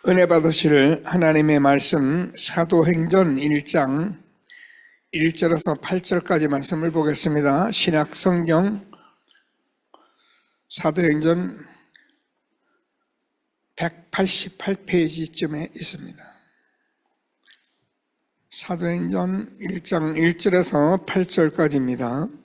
은혜 받으실 하나님의 말씀 사도행전 1장 1절에서 8절까지 말씀을 보겠습니다. 신약성경 사도행전 188페이지쯤에 있습니다. 사도행전 1장 1절에서 8절까지입니다.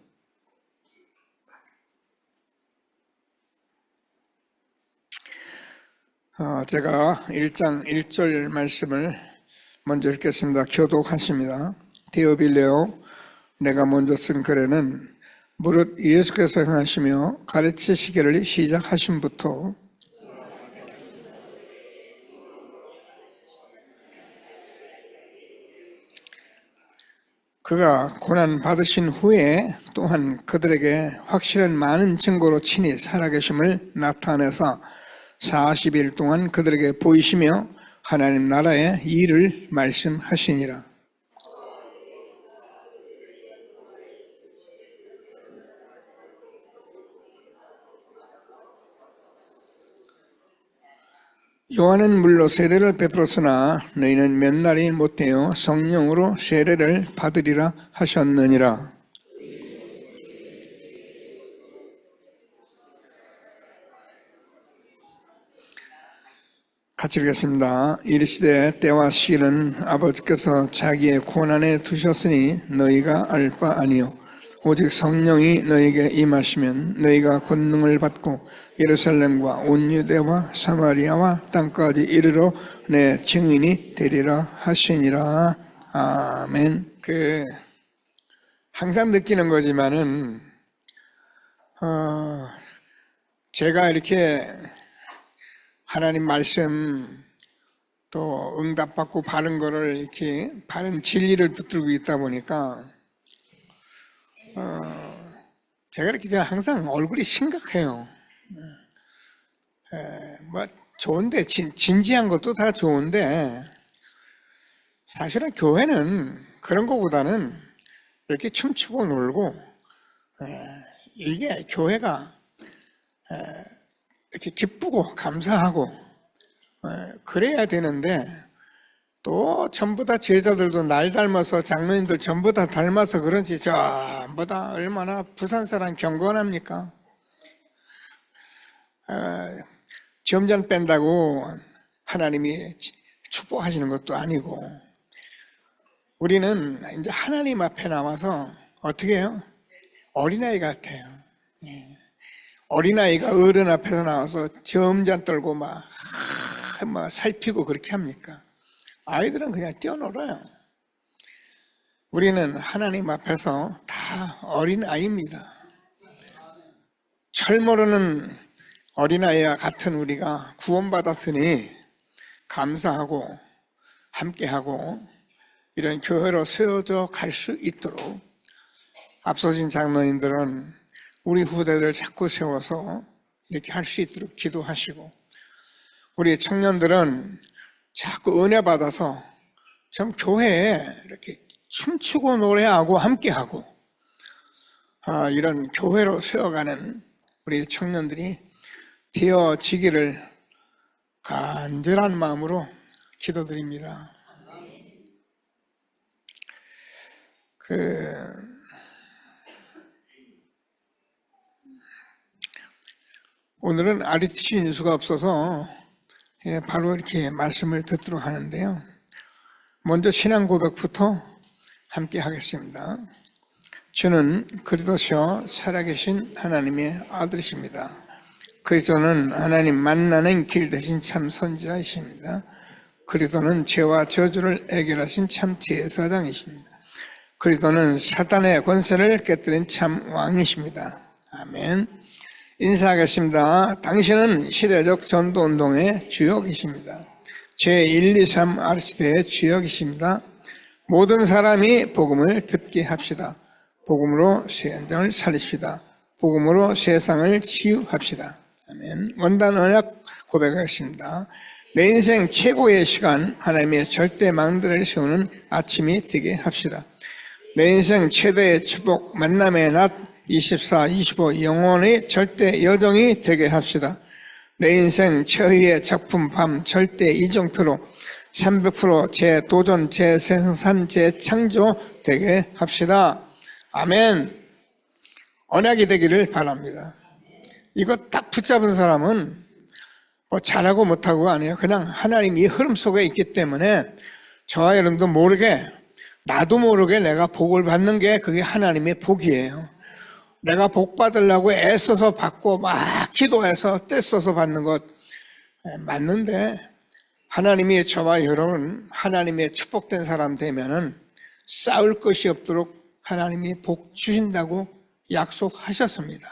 제가 1장 1절 말씀을 먼저 읽겠습니다. 교독하십니다. 데오빌레오, 내가 먼저 쓴 글에는 무릇 예수께서 행하시며 가르치시기를 시작하심부터 그가 고난 받으신 후에 또한 그들에게 확실한 많은 증거로 친히 살아계심을 나타내사 40일 동안 그들에게 보이시며 하나님 나라의 일을 말씀하시니라. 요한은 물로 세례를 베풀었으나 너희는 몇 날이 못되어 성령으로 세례를 받으리라 하셨느니라. 같이 읽겠습니다. 이르시되 때와 시기는 아버지께서 자기의 고난에 두셨으니 너희가 알 바 아니요 오직 성령이 너희에게 임하시면 너희가 권능을 받고 예루살렘과 온 유대와 사마리아와 땅까지 이르러 내 증인이 되리라 하시니라. 아멘. 항상 느끼는 거지만은 제가 이렇게 하나님 말씀 또 응답받고 바른 거를 이렇게 바른 진리를 붙들고 있다 보니까 제가 이렇게 항상 얼굴이 심각해요. 뭐 좋은데 진지한 것도 다 좋은데 사실은 교회는 그런 것보다는 이렇게 춤추고 놀고 이게 교회가 이렇게 기쁘고 감사하고 그래야 되는데 또 전부 다 제자들도 날 닮아서 장로님들 전부 다 닮아서 그런지 전부 다 얼마나 부산 사람 경건합니까? 점점 뺀다고 하나님이 축복하시는 것도 아니고 우리는 이제 하나님 앞에 나와서 어떻게 해요? 어린아이 같아요. 어린아이가 어른 앞에서 나와서 점점 떨고 막 살피고 그렇게 합니까? 아이들은 그냥 뛰어놀아요. 우리는 하나님 앞에서 다 어린아이입니다. 철 모르는 어린아이와 같은 우리가 구원받았으니 감사하고 함께하고 이런 교회로 세워져 갈 수 있도록 앞서신 장로님들은 우리 후대들 자꾸 세워서 이렇게 할 수 있도록 기도하시고 우리 청년들은 자꾸 은혜 받아서 참 교회에 이렇게 춤추고 노래하고 함께하고 이런 교회로 세워가는 우리 청년들이 되어지기를 간절한 마음으로 기도드립니다. 오늘은 RTC 인수가 없어서 바로 이렇게 말씀을 듣도록 하는데요. 먼저 신앙 고백부터 함께 하겠습니다. 주는 그리스도시요 살아계신 하나님의 아들이십니다. 그리스도는 하나님 만나는 길 대신 참 선지자이십니다. 그리스도는 죄와 저주를 해결하신 참 제사장이십니다. 그리스도는 사단의 권세를 깨뜨린 참 왕이십니다. 아멘. 인사하겠습니다. 당신은 시대적 전도운동의 주역이십니다. 제123 R시대의 주역이십니다. 모든 사람이 복음을 듣게 합시다. 복음으로 새 현장을 살리십시다. 복음으로 세상을 치유합시다. 아멘. 원단 언약 고백하겠습니다. 내 인생 최고의 시간 하나님의 절대 망대를 세우는 아침이 되게 합시다. 내 인생 최대의 축복 만남의 낮 24, 25 영혼의 절대 여정이 되게 합시다. 내 인생 최후의 작품 밤 절대 이정표로 300% 재도전, 재생산, 재창조 되게 합시다. 아멘. 언약이 되기를 바랍니다. 이거 딱 붙잡은 사람은 뭐 잘하고 못하고가 아니에요. 그냥 하나님 이 흐름 속에 있기 때문에 저와 여러분도 모르게, 나도 모르게 내가 복을 받는 게 그게 하나님의 복이에요. 내가 복 받으려고 애써서 받고 막 기도해서 떼써서 받는 것 맞는데, 하나님이 저와 여러분 하나님의 축복된 사람 되면은 싸울 것이 없도록 하나님이 복 주신다고 약속하셨습니다.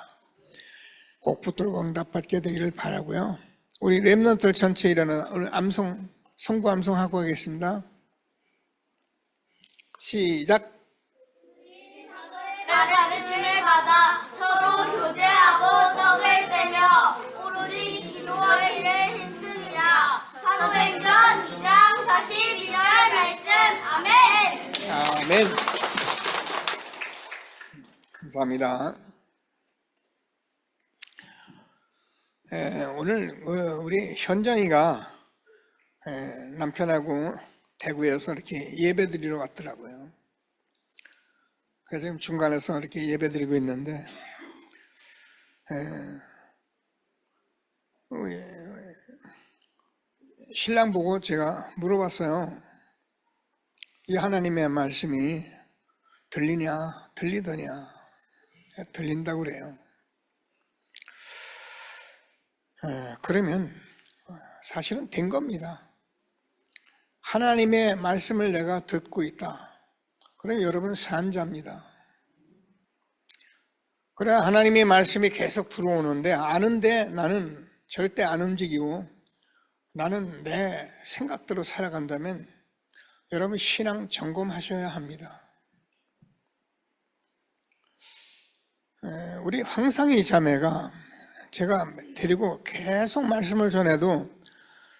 꼭 붙들고 응답받게 되기를 바라고요. 우리 렘넌트들 전체 일어나 오늘 성구 암송하고 하겠습니다. 시작. 가르침을 받아 서로 교제하고 떡을 떼며 오로지 기도의 일을 힘쓰니라. 사도행전 2장 42절 말씀. 아멘. 아멘. 감사합니다. 오늘 우리 현정이가 남편하고 대구에서 이렇게 예배 드리러 왔더라고요. 그래서 지금 중간에서 이렇게 예배 드리고 있는데, 신랑 보고 제가 물어봤어요. 이 하나님의 말씀이 들리냐, 들리더냐? 들린다고 그래요. 그러면 사실은 된 겁니다. 하나님의 말씀을 내가 듣고 있다. 그럼 여러분 산자입니다. 그래, 하나님의 말씀이 계속 들어오는데, 아는데 나는 절대 안 움직이고 나는 내 생각대로 살아간다면 여러분 신앙 점검하셔야 합니다. 우리 황상희 자매가 제가 데리고 계속 말씀을 전해도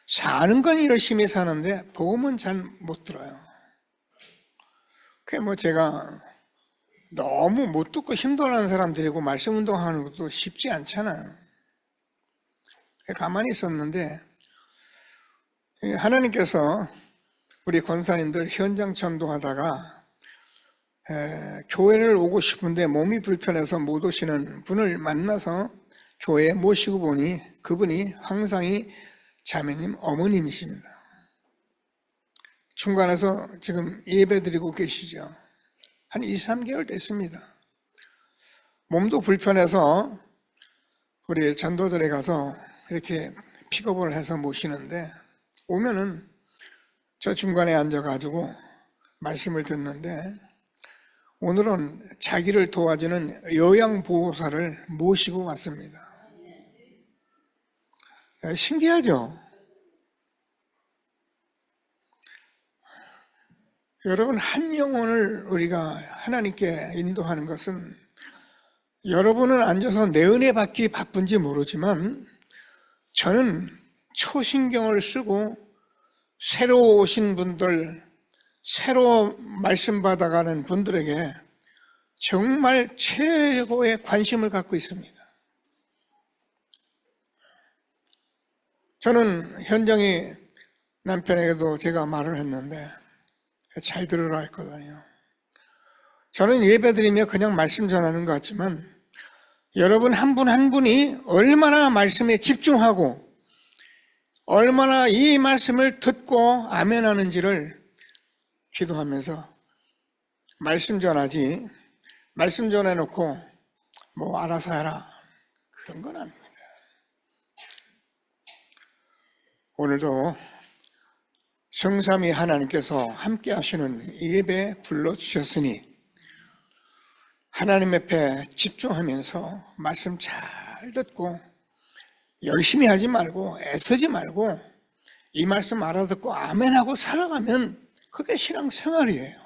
사는 건 열심히 사는데 복음은 잘 못 들어요. 그게 뭐 제가 너무 못 듣고 힘들어하는 사람 데리고 말씀 운동하는 것도 쉽지 않잖아요. 가만히 있었는데 하나님께서 우리 권사님들 현장 전도하다가 교회를 오고 싶은데 몸이 불편해서 못 오시는 분을 만나서 교회에 모시고 보니 그분이 황상희 자매님 어머님이십니다. 중간에서 지금 예배드리고 계시죠. 한 2, 3개월 됐습니다. 몸도 불편해서 우리 전도들에 가서 이렇게 픽업을 해서 모시는데, 오면은 저 중간에 앉아가지고 말씀을 듣는데, 오늘은 자기를 도와주는 요양보호사를 모시고 왔습니다. 신기하죠? 여러분, 한 영혼을 우리가 하나님께 인도하는 것은, 여러분은 앉아서 내 은혜 받기 바쁜지 모르지만 저는 초신경을 쓰고 새로 오신 분들, 새로 말씀 받아가는 분들에게 정말 최고의 관심을 갖고 있습니다. 저는 현정이 남편에게도 제가 말을 했는데 잘 들으라 했거든요. 저는 예배드리며 그냥 말씀 전하는 것 같지만 여러분 한 분 한 분이 얼마나 말씀에 집중하고 얼마나 이 말씀을 듣고 아멘하는지를 기도하면서 말씀 전하지, 말씀 전해놓고 뭐 알아서 해라, 그런 건 아닙니다. 오늘도 성삼위 하나님께서 함께 하시는 예배 불러주셨으니 하나님 앞에 집중하면서 말씀 잘 듣고 열심히 하지 말고 애쓰지 말고 이 말씀 알아듣고 아멘하고 살아가면 그게 신앙생활이에요.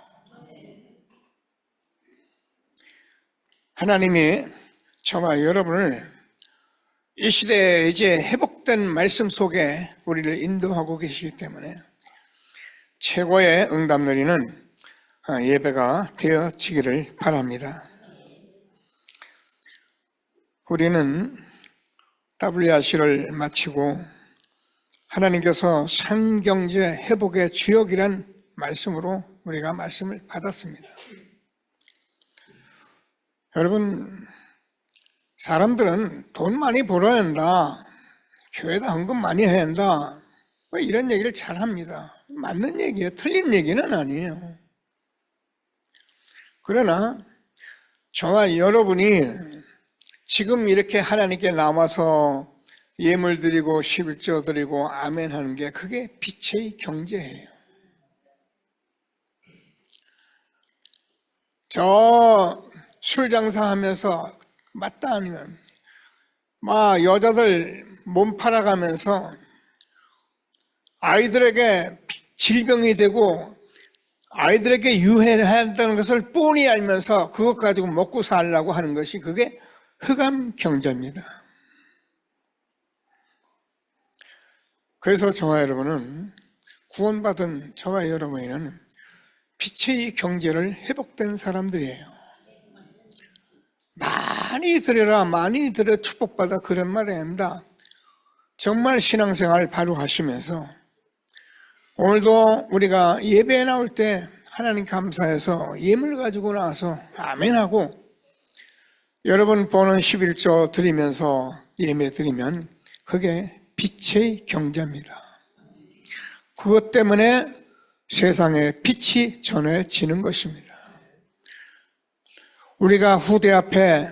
하나님이 저와 여러분을 이 시대에 이제 회복된 말씀 속에 우리를 인도하고 계시기 때문에 최고의 응답 누리는 예배가 되어지기를 바랍니다. 우리는 WRC를 마치고 하나님께서 삼경제 회복의 주역이란 말씀으로 우리가 말씀을 받았습니다. 여러분, 사람들은 돈 많이 벌어야 한다, 교회다 헌금 많이 해야 한다, 뭐 이런 얘기를 잘 합니다. 맞는 얘기예요. 틀린 얘기는 아니에요. 그러나 저와 여러분이 지금 이렇게 하나님께 나와서 예물 드리고 11조 드리고 아멘 하는 게 그게 빛의 경제예요. 저 술 장사하면서 맞다 아니면 막 여자들 몸 팔아가면서 아이들에게 질병이 되고 아이들에게 유해해야 한다는 것을 뻔히 알면서 그것 가지고 먹고 살려고 하는 것이 그게 흑암 경제입니다. 그래서 저와 여러분은, 구원받은 저와 여러분에는 빛의 경제를 회복된 사람들이에요. 많이 드려라, 많이 드려 축복받아, 그런 말이 아닙니다. 정말 신앙생활 바로 하시면서 오늘도 우리가 예배에 나올 때 하나님 감사해서 예물 가지고 나와서 아멘하고 여러분 보는 11조 드리면서 예배 드리면 그게 빛의 경제입니다. 그것 때문에 세상에 빛이 전해지는 것입니다. 우리가 후대 앞에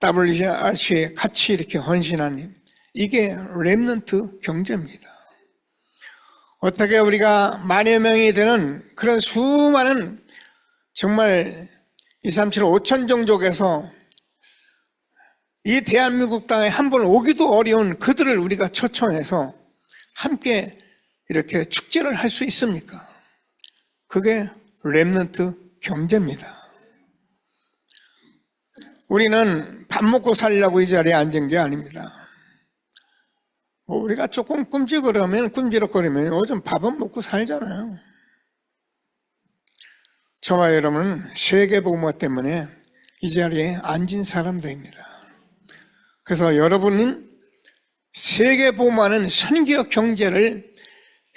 WRC에 같이 이렇게 헌신하는 이게 렘넌트 경제입니다. 어떻게 우리가 만여 명이 되는 그런 수많은 정말 2, 3, 7, 5천 종족에서 이 대한민국 땅에 한 번 오기도 어려운 그들을 우리가 초청해서 함께 이렇게 축제를 할 수 있습니까? 그게 렘넌트 경제입니다. 우리는 밥 먹고 살려고 이 자리에 앉은 게 아닙니다. 뭐 우리가 조금 꿈지럭거리면 요즘 밥은 먹고 살잖아요. 저와 여러분은 세계복음화 때문에 이 자리에 앉은 사람들입니다. 그래서 여러분은 세계복음화는 선교 경제를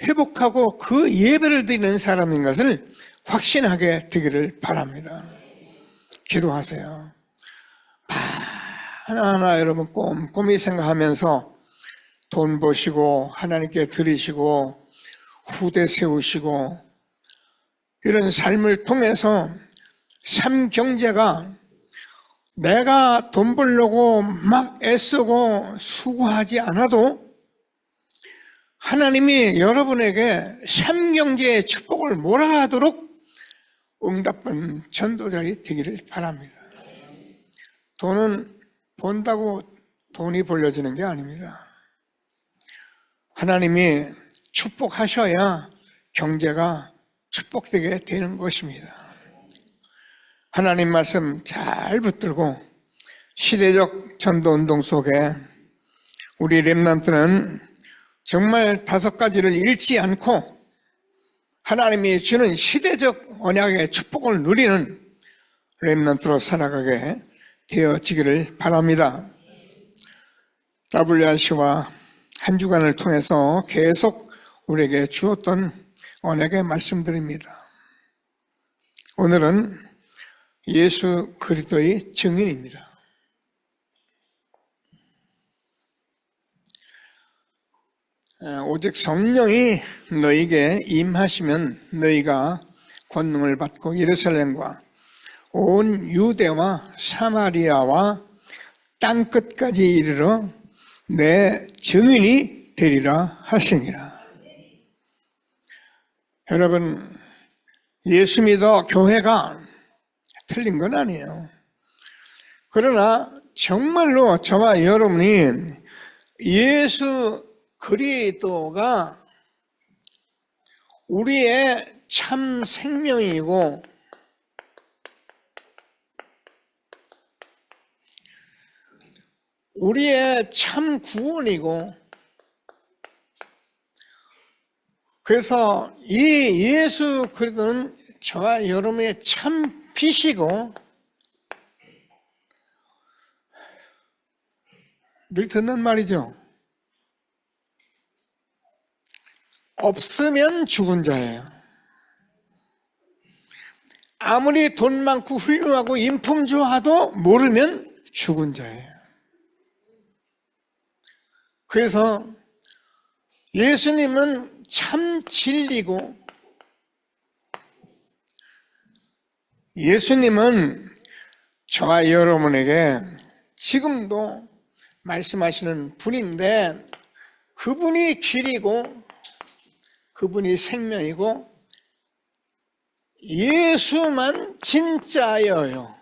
회복하고 그 예배를 드리는 사람인 것을 확신하게 되기를 바랍니다. 기도하세요. 하나하나 여러분 꼼꼼히 생각하면서 돈 버시고 하나님께 드리시고 후대 세우시고 이런 삶을 통해서 삶 경제가 내가 돈 벌려고 막 애쓰고 수고하지 않아도 하나님이 여러분에게 삶 경제의 축복을 몰아가도록 응답받는 전도자이 되기를 바랍니다. 돈은 본다고 돈이 벌려지는 게 아닙니다. 하나님이 축복하셔야 경제가 축복되게 되는 것입니다. 하나님 말씀 잘 붙들고 시대적 전도운동 속에 우리 렘넌트는 정말 5가지를 잃지 않고 하나님이 주는 시대적 언약의 축복을 누리는 렘넌트로 살아가게 되어지기를 바랍니다. WRC와 한 주간을 통해서 계속 우리에게 주었던 언약의 말씀드립니다. 오늘은 예수 그리스도의 증인입니다. 오직 성령이 너희에게 임하시면 너희가 권능을 받고 예루살렘과 온 유대와 사마리아와 땅끝까지 이르러 내 증인이 되리라 하시니라. 여러분, 예수 믿어 교회가 틀린 건 아니에요. 그러나 정말로 저와 여러분이 예수 그리스도가 우리의 참 생명이고 우리의 참 구원이고, 그래서 이 예수 그리스도는 저와 여러분의 참 빛이고 늘 듣는 말이죠. 없으면 죽은 자예요. 아무리 돈 많고 훌륭하고 인품 좋아도 모르면 죽은 자예요. 그래서 예수님은 참 진리고, 예수님은 저와 여러분에게 지금도 말씀하시는 분인데, 그분이 길이고 그분이 생명이고 예수만 진짜예요.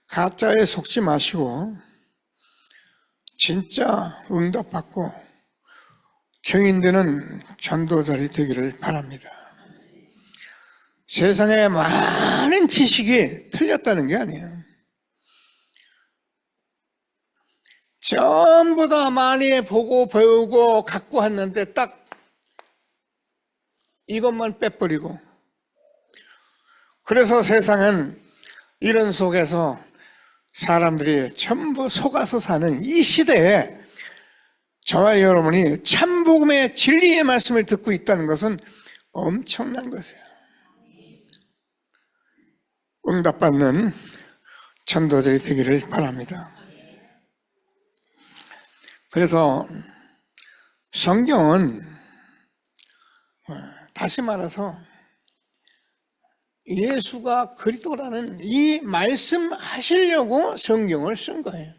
가짜에 속지 마시고 진짜 응답받고 증인되는 전도자리 되기를 바랍니다. 세상에 많은 지식이 틀렸다는 게 아니에요. 전부 다 많이 보고 배우고 갖고 왔는데 딱 이것만 빼버리고, 그래서 세상은 이런 속에서 사람들이 전부 속아서 사는 이 시대에 저와 여러분이 참복음의 진리의 말씀을 듣고 있다는 것은 엄청난 것이에요. 응답받는 전도자들이 되기를 바랍니다. 그래서 성경은 다시 말해서 예수가 그리스도라는 이 말씀하시려고 성경을 쓴 거예요.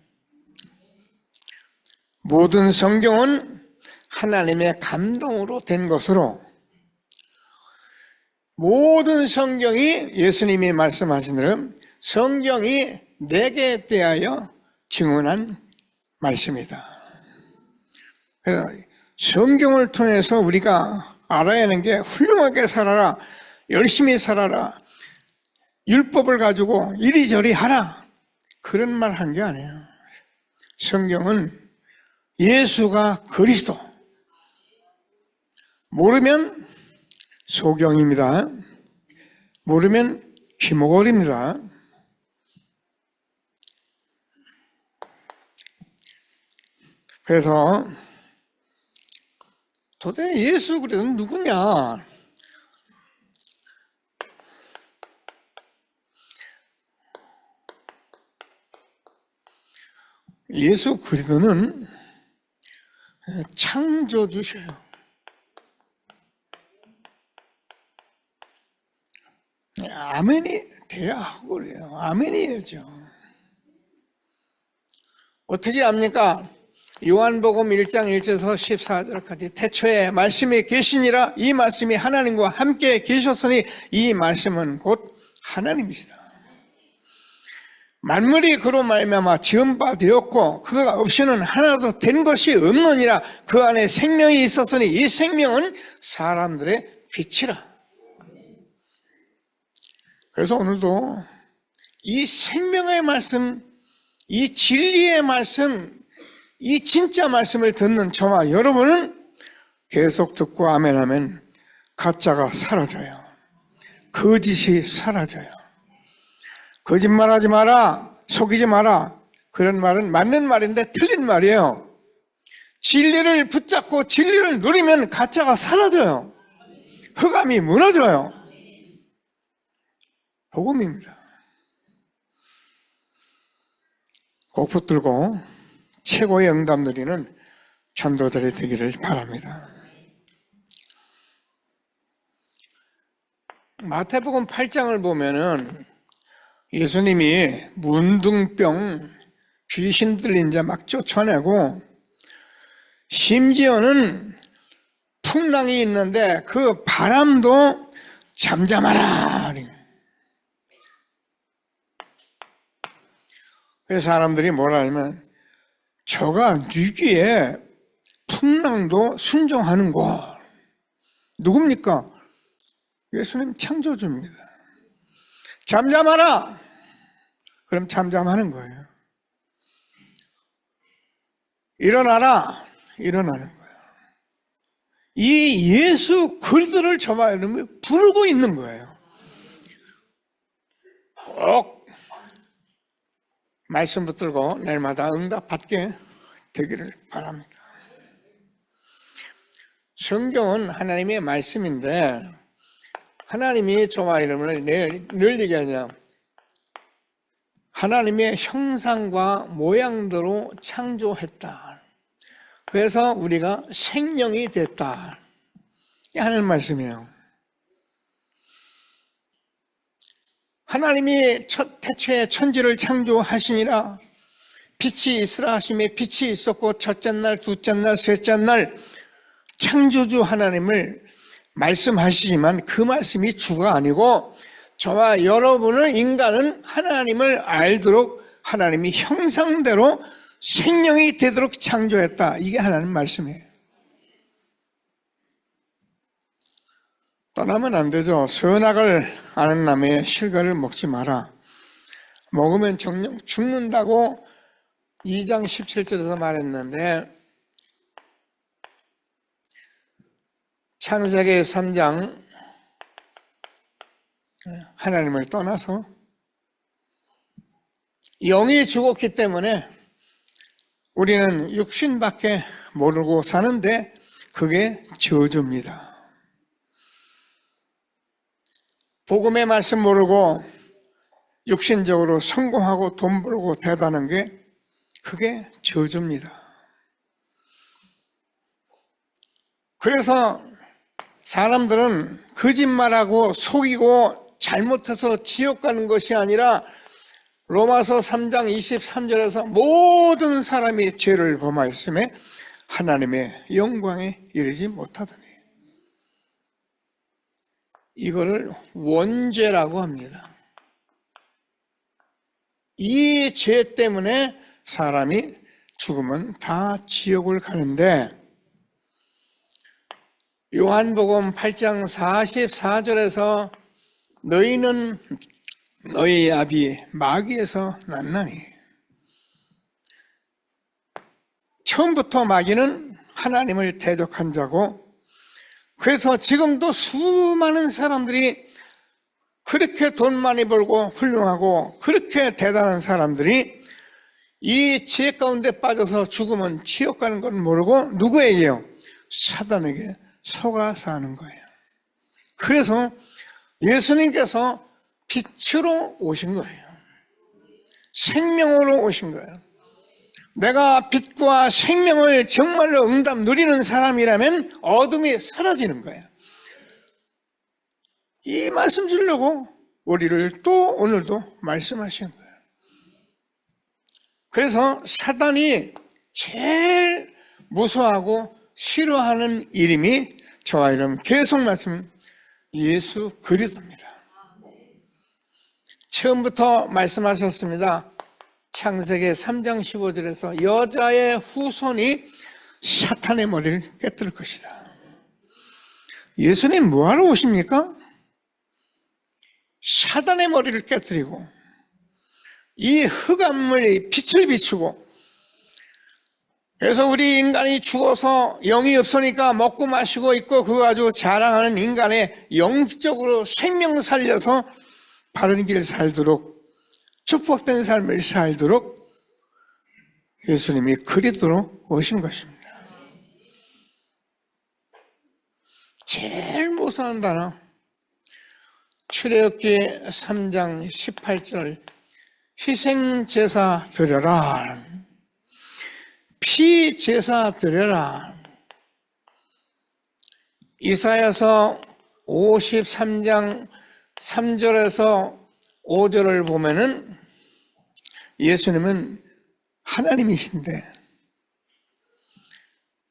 모든 성경은 하나님의 감동으로 된 것으로, 모든 성경이 예수님이 말씀하신 대로 성경이 내게 대하여 증언한 말씀이다. 그래서 성경을 통해서 우리가 알아야 하는 게 훌륭하게 살아라, 열심히 살아라, 율법을 가지고 이리저리 하라, 그런 말 한 게 아니에요. 성경은 예수가 그리스도, 모르면 소경입니다. 모르면 기모골입니다. 그래서 도대체 예수 그리스도는 누구냐? 예수 그리스도는 창조주셔요. 아멘이 돼야 하고 그래요. 아멘이죠. 어떻게 합니까? 요한복음 1장 1절에서 14절까지 태초에 말씀이 계시니라, 이 말씀이 하나님과 함께 계셨으니 이 말씀은 곧 하나님이시다. 만물이 그로 말미암아 지은 바 되었고 그가 없이는 하나도 된 것이 없느니라. 그 안에 생명이 있었으니 이 생명은 사람들의 빛이라. 그래서 오늘도 이 생명의 말씀, 이 진리의 말씀, 이 진짜 말씀을 듣는 저와 여러분은 계속 듣고 아멘하면 가짜가 사라져요. 거짓이 사라져요. 거짓말하지 마라, 속이지 마라, 그런 말은 맞는 말인데 틀린 말이에요. 진리를 붙잡고 진리를 누리면 가짜가 사라져요. 흑암이 무너져요. 복음입니다. 꼭 붙들고 최고의 응답 누리는 전도자들이 되기를 바랍니다. 마태복음 8장을 보면은 예수님이 문둥병, 귀신 들린 자 막 쫓아내고, 심지어는 풍랑이 있는데 그 바람도 잠잠하라. 그래서 사람들이 뭐라 하면, 저가 위기에 풍랑도 순종하는 것. 누굽니까? 예수님 창조주입니다. 잠잠하라. 그럼 잠잠하는 거예요. 일어나라. 일어나는 거예요. 이 예수 그리스도를 저와 여러분이 부르고 있는 거예요. 꼭 말씀 붙들고 날마다 응답받게 되기를 바랍니다. 성경은 하나님의 말씀인데 하나님이 저와 여러분을 늘 얘기하냐, 하나님의 형상과 모양대로 창조했다. 그래서 우리가 생명이 됐다. 이 하나님 말씀이에요. 하나님이 태초에 천지를 창조하시니라. 빛이 있으라 하심에 빛이 있었고, 첫째 날, 둘째 날, 셋째 날 창조주 하나님을 말씀하시지만 그 말씀이 주가 아니고 저와 여러분을, 인간은 하나님을 알도록 하나님이 형상대로 생명이 되도록 창조했다. 이게 하나님 말씀이에요. 떠나면 안 되죠. 선악을 아는 남의 실과를 먹지 마라. 먹으면 정령 죽는다고 2장 17절에서 말했는데, 창세기 3장 하나님을 떠나서 영이 죽었기 때문에 우리는 육신밖에 모르고 사는데 그게 저주입니다. 복음의 말씀 모르고 육신적으로 성공하고 돈 벌고 대단한 게 그게 저주입니다. 그래서 사람들은 거짓말하고 속이고 잘못해서 지옥 가는 것이 아니라 로마서 3장 23절에서 모든 사람이 죄를 범하였음에 하나님의 영광에 이르지 못하더니, 이거를 원죄라고 합니다. 이 죄 때문에 사람이 죽으면 다 지옥을 가는데, 요한복음 8장 44절에서 너희는 너희 아비 마귀에서 났나니, 처음부터 마귀는 하나님을 대적한 자고, 그래서 지금도 수많은 사람들이, 그렇게 돈 많이 벌고 훌륭하고 그렇게 대단한 사람들이 이 지혜 가운데 빠져서 죽으면 지옥 가는 건 모르고 누구에게요? 사단에게 속아 사는 거예요. 그래서 예수님께서 빛으로 오신 거예요. 생명으로 오신 거예요. 내가 빛과 생명을 정말로 응답 누리는 사람이라면 어둠이 사라지는 거예요. 이 말씀 주려고 우리를 또 오늘도 말씀하시는 거예요. 그래서 사단이 제일 무서워하고 싫어하는 이름이, 저와 이름 계속 말씀, 예수 그리스도입니다. 처음부터 말씀하셨습니다. 창세기 3장 15절에서 여자의 후손이 사탄의 머리를 깨뜨릴 것이다. 예수님 뭐하러 오십니까? 사단의 머리를 깨뜨리고 이 흑암의 빛을 비추고, 그래서 우리 인간이 죽어서 영이 없으니까 먹고 마시고 있고 그거 가지고 자랑하는 인간의 영적으로 생명 살려서 바른 길 살도록, 축복된 삶을 살도록 예수님이 그리스도로 오신 것입니다. 제일 무서운 단어, 출애굽기 3장 18절, 희생제사 드려라, 피제사 드려라. 이사야서 53장 3절에서 5절을 보면은 예수님은 하나님이신데,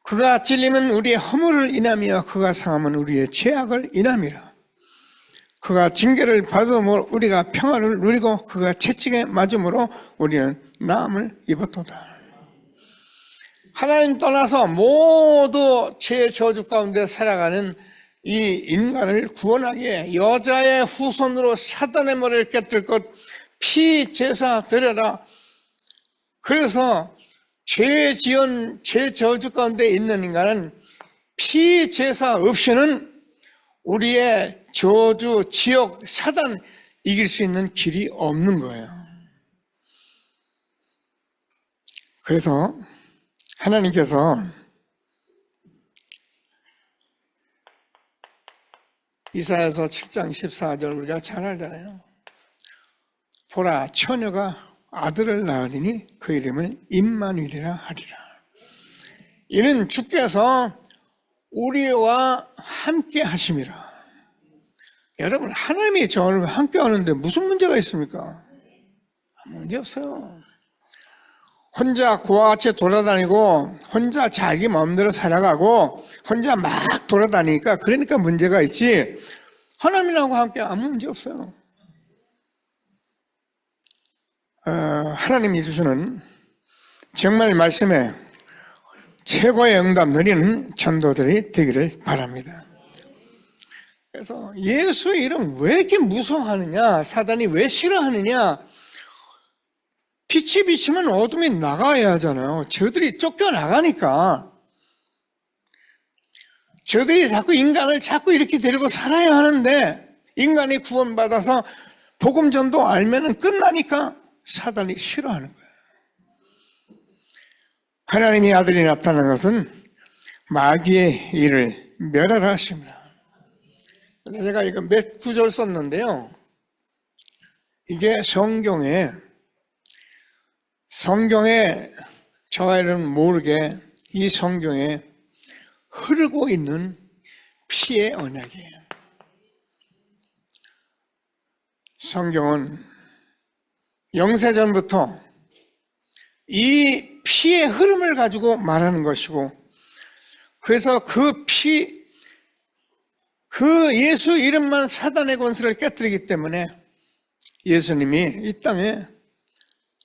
그가 찔리면 우리의 허물을 인하며 그가 상하면 우리의 죄악을 인함이라. 그가 징계를 받음으로 우리가 평화를 누리고 그가 채찍에 맞음으로 우리는 나음을 입었도다. 하나님 떠나서 모두 죄 저주 가운데 살아가는 이 인간을 구원하기에 여자의 후손으로 사단의 머리를 깨뜨릴 것, 피제사 드려라. 그래서 죄 저주 가운데 있는 인간은 피제사 없이는 우리의 저주, 지옥, 사단 이길 수 있는 길이 없는 거예요. 그래서 하나님께서 이사야서 7장 14절 우리가 잘 알잖아요. 보라, 처녀가 아들을 낳으리니 그 이름을 임마누엘이라 하리라. 이는 주께서 우리와 함께 하심이라. 여러분, 하나님이 저를 함께 하는데 무슨 문제가 있습니까? 아무 문제 없어요. 혼자 그와 같이 돌아다니고 혼자 자기 마음대로 살아가고 혼자 막 돌아다니니까 그러니까 문제가 있지, 하나님하고 함께 아무 문제 없어요. 하나님이 주시는 정말 말씀에 최고의 응답 누리는 전도들이 되기를 바랍니다. 그래서 예수의 이름 왜 이렇게 무서워하느냐, 사단이 왜 싫어하느냐, 빛이 비치면 어둠이 나가야 하잖아요. 저들이 쫓겨나가니까. 저들이 자꾸 인간을 자꾸 이렇게 데리고 살아야 하는데, 인간이 구원받아서 복음 전도 알면은 끝나니까 사단이 싫어하는 거예요. 하나님의 아들이 나타난 것은 마귀의 일을 멸하라 하십니다. 제가 이거 몇 구절 썼는데요. 이게 성경에 저와 여러분 모르게 이 성경에 흐르고 있는 피의 언약이에요. 성경은 영세전부터 이 피의 흐름을 가지고 말하는 것이고, 그래서 그 예수 이름만 사단의 권세를 깨뜨리기 때문에 예수님이 이 땅에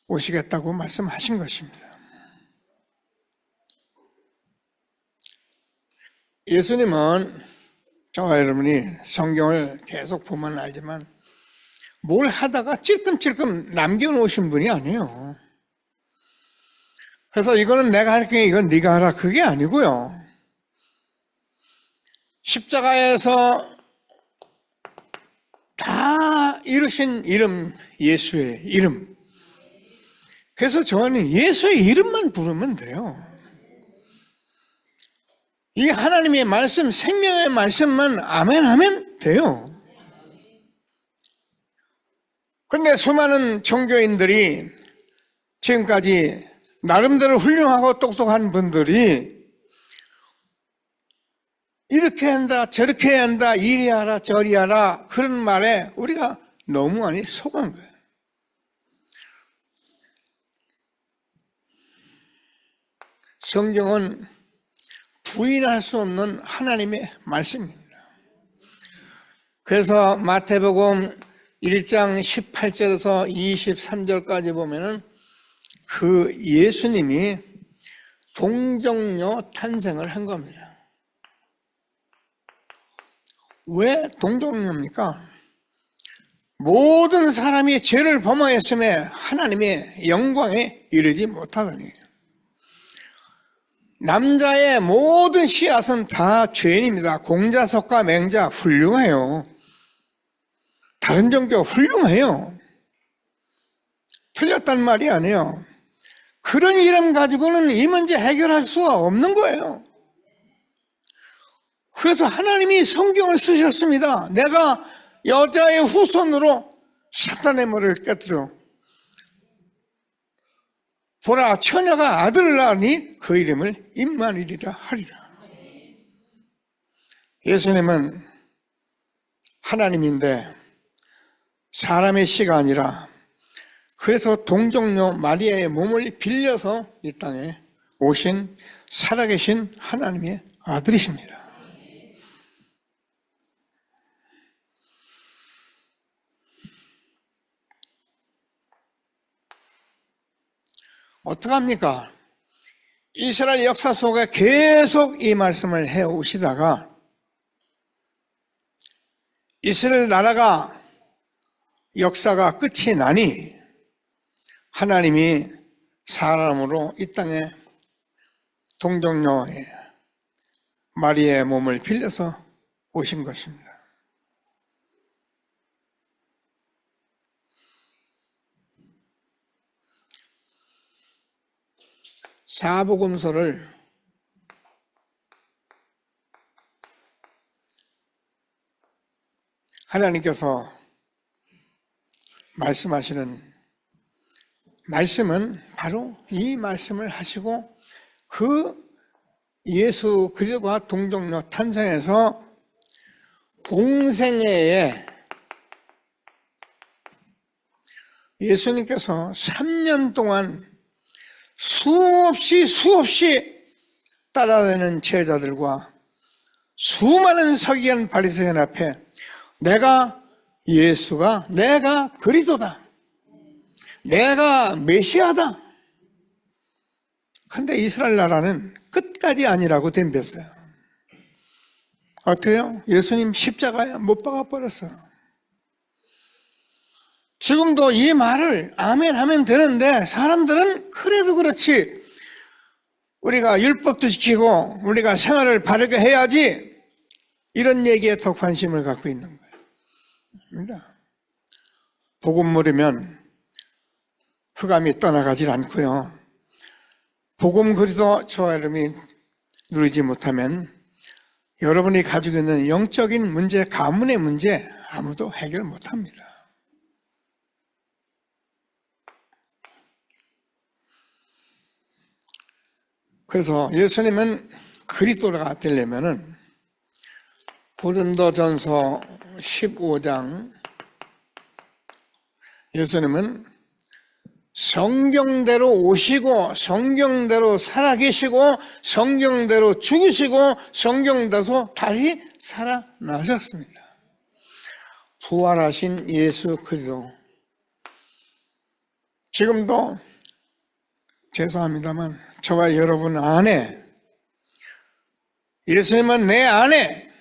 오시겠다고 말씀하신 것입니다. 예수님은 저와 여러분이 성경을 계속 보면 알지만 뭘 하다가 찔끔찔끔 남겨놓으신 분이 아니에요. 그래서 이거는 내가 할게, 이건 네가 하라, 그게 아니고요. 십자가에서 다 이루신 이름, 예수의 이름. 그래서 저는 예수의 이름만 부르면 돼요. 이 하나님의 말씀, 생명의 말씀만 아멘 하면 돼요. 근데 수많은 종교인들이 지금까지 나름대로 훌륭하고 똑똑한 분들이 이렇게 한다, 저렇게 해야 한다, 이리 하라, 저리 하라, 그런 말에 우리가 너무 많이 속은 거예요. 성경은 부인할 수 없는 하나님의 말씀입니다. 그래서 마태복음 1장 18절에서 23절까지 보면은 그 예수님이 동정녀 탄생을 한 겁니다. 왜 동정녀입니까? 모든 사람이 죄를 범하였음에 하나님의 영광에 이르지 못하더니, 남자의 모든 씨앗은 다 죄인입니다. 공자석과 맹자 훌륭해요. 다른 종교 훌륭해요. 틀렸단 말이 아니에요. 그런 이름 가지고는 이 문제 해결할 수가 없는 거예요. 그래서 하나님이 성경을 쓰셨습니다. 내가 여자의 후손으로 사탄의 머리를 깨뜨려 보라, 처녀가 아들을 낳으니 그 이름을 임마누엘이라 하리라. 예수님은 하나님인데 사람의 씨가 아니라, 그래서 동정녀 마리아의 몸을 빌려서 이 땅에 오신 살아계신 하나님의 아들이십니다. 어떡합니까? 이스라엘 역사 속에 계속 이 말씀을 해오시다가 이스라엘 나라가 역사가 끝이 나니 하나님이 사람으로 이 땅에 동정녀의 마리아의 몸을 빌려서 오신 것입니다. 사복음서를 하나님께서 말씀하시는 말씀은 바로 이 말씀을 하시고 그 예수 그리스도와 동정녀 탄생에서 공생애에 예수님께서 3년 동안 수없이 따라다니는 제자들과 수많은 서기관 바리새인 앞에 내가 그리스도다, 내가 메시아다. 근데 이스라엘 나라는 끝까지 아니라고 덤볐어요. 어때요? 예수님 십자가에 못 박아버렸어요. 지금도 이 말을 아멘 하면 되는데 사람들은 그래도 그렇지, 우리가 율법도 지키고 우리가 생활을 바르게 해야지, 이런 얘기에 더 관심을 갖고 있는 거예요. 복음 물으면 흑암이 떠나가질 않고요. 복음 그리도 저와 여러분이 누리지 못하면 여러분이 가지고 있는 영적인 문제, 가문의 문제 아무도 해결 못합니다. 그래서 예수님은 그리스도가 되려면은 고린도전서 15장, 예수님은 성경대로 오시고 성경대로 살아계시고 성경대로 죽으시고 성경대로 다시 살아나셨습니다. 부활하신 예수 그리스도. 지금도 죄송합니다만 저와 여러분 안에, 예수님은 내 안에